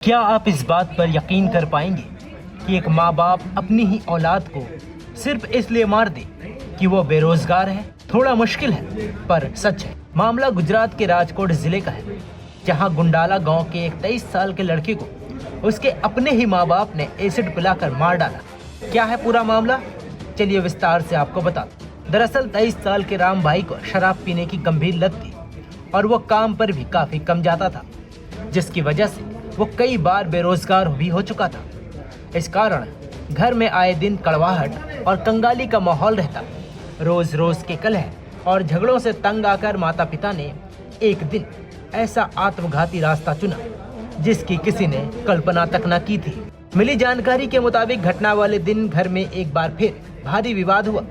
क्या आप इस बात पर यकीन कर पाएंगे कि एक माँ बाप अपनी ही औलाद को सिर्फ इसलिए मार दे कि वो बेरोजगार है? थोड़ा मुश्किल है पर सच है। मामला गुजरात के राजकोट जिले का है, जहां गुंडाला गांव के एक 23 साल के लड़के को उसके अपने ही माँ बाप ने एसिड पिलाकर मार डाला। क्या है पूरा मामला, चलिए विस्तार से आपको बता दूं। दरअसल 23 साल के राम भाई को शराब पीने की गंभीर लत थी और वो काम पर भी काफी कम जाता था, जिसकी वजह से वो कई बार बेरोजगार भी हो चुका था। इस कारण घर में आए दिन कड़वाहट और कंगाली का माहौल रहता। रोज रोज के कलह और झगड़ों से तंग आकर माता पिता ने एक दिन ऐसा आत्मघाती रास्ता चुना जिसकी किसी ने कल्पना तक न की थी। मिली जानकारी के मुताबिक घटना वाले दिन घर में एक बार फिर भारी विवाद हुआ।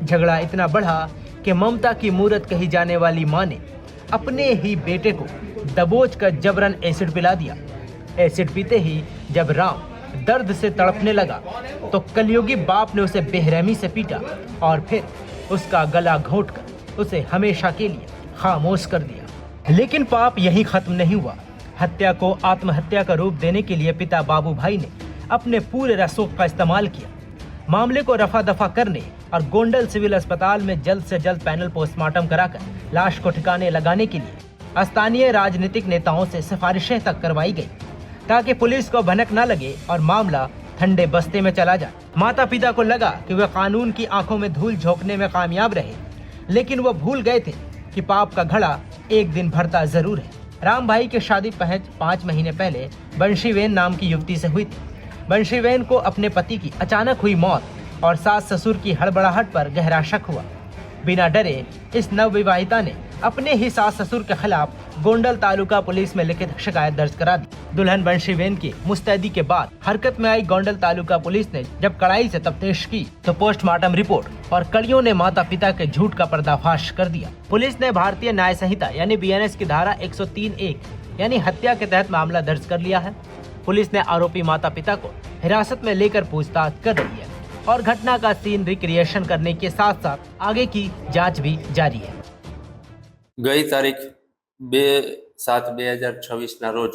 झगड़ा इतना बढ़ा कि ममता की मूरत कही जाने वाली मां ने अपने ही बेटे को दबोच कर जबरन एसिड पिला दिया। एसिड पीते ही जब राम दर्द से तड़पने लगा तो कलयुगी बाप ने उसे बेरहमी से पीटा और फिर उसका गला घोंटकर उसे हमेशा के लिए खामोश कर दिया। लेकिन पाप यहीं खत्म नहीं हुआ। हत्या को आत्महत्या का रूप देने के लिए पिता बाबू भाई ने अपने पूरे रसूख का इस्तेमाल किया। मामले को रफा दफा करने और गोंडल सिविल अस्पताल में जल्द से जल्द पैनल पोस्टमार्टम कराकर लाश को ठिकाने लगाने के लिए स्थानीय राजनीतिक नेताओं से सिफारिशें तक करवाई गई, ताकि पुलिस को भनक न लगे और मामला ठंडे बस्ते में चला जाए। माता पिता को लगा कि वे कानून की आंखों में धूल झोंकने में कामयाब रहे, लेकिन वो भूल गए थे कि पाप का घड़ा एक दिन भरता जरूर है। राम भाई की शादी 5 महीने पहले बंशीवेन नाम की युवती से हुई थी। बंशीवेन को अपने पति की अचानक हुई मौत और सास ससुर की हड़बड़ाहट पर गहरा शक हुआ। बिना डरे इस नवविवाहिता ने अपने ही सास ससुर के खिलाफ गोंडल तालुका पुलिस में लिखित शिकायत दर्ज करा दी। दुल्हन बंशीवेन की मुस्तैदी के बाद हरकत में आई गोंडल तालुका पुलिस ने जब कड़ाई से तफ्तीश की तो पोस्टमार्टम रिपोर्ट और कड़ियों ने माता पिता के झूठ का पर्दाफाश कर दिया। पुलिस ने भारतीय न्याय संहिता यानी BNS की धारा 103(1) यानी हत्या के तहत मामला दर्ज कर लिया है। पुलिस ने आरोपी माता पिता को हिरासत में लेकर पूछताछ कर रही है और घटना का सीन रिक्रिएशन करने के साथ साथ आगे की जांच भी जारी है। गई तारीख 2/7/2026 ના રોજ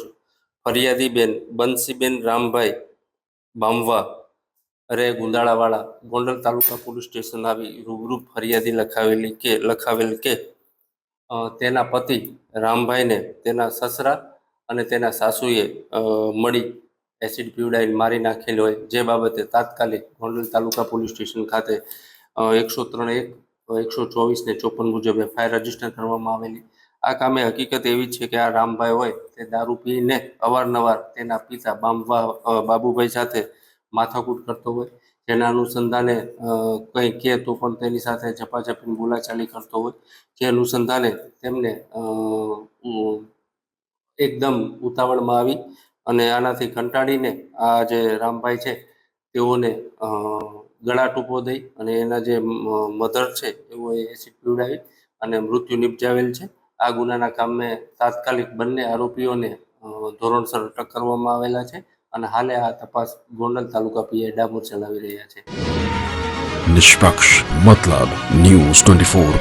ફરિયાદી બેન બંસીબેન રામભાઈ બામવા અરે ગુંદાળાવાળા ગોંડલ તાલુકા પોલીસ સ્ટેશન આવી રૂબરૂ ફરિયાદી લખાવેલ કે તેના પતિ રામભાઈને તેના સસરા અને તેના સાસુએ મળી એસિડ પીવડાવીને મારી નાખેલ હોય, જે બાબતે તાત્કાલિક ગોંડલ તાલુકા પોલીસ સ્ટેશન ખાતે 103(1) 124 ને 54 મુજબ FIR રજીસ્ટર કરવામાં આવેલી। આ કામે હકીકત એવી છે કે આ રામભાઈ હોય તે દારૂ પીને અવારનવાર તેના પિતા બાબુભાઈ સાથે માથાકૂટ કરતો હોય, જેના અનુસંધાને કંઈ કહે તો પણ તેની સાથે ઝપાઝપીની બોલાચાલી કરતો હોય, જે અનુસંધાને તેમને એકદમ ઉતાવળમાં આવી અને આનાથી કંટાળીને આ જે રામભાઈ છે તેઓને ગળા ટૂંપો દઈ અને એના જે મધર છે એઓએ એસિડ પીવડાવી અને મૃત્યુ નિપજાવેલ છે। આ ગુનાના કામે તાત્કાલિક બંને આરોપીઓને ધોરણસર અટક કરવામાં આવેલા છે અને હાલે આ તપાસ ગોંડલ તાલુકા PI ડામોર ચલાવી રહ્યા છે। निष्पक्ष मतलब न्यूज़ 24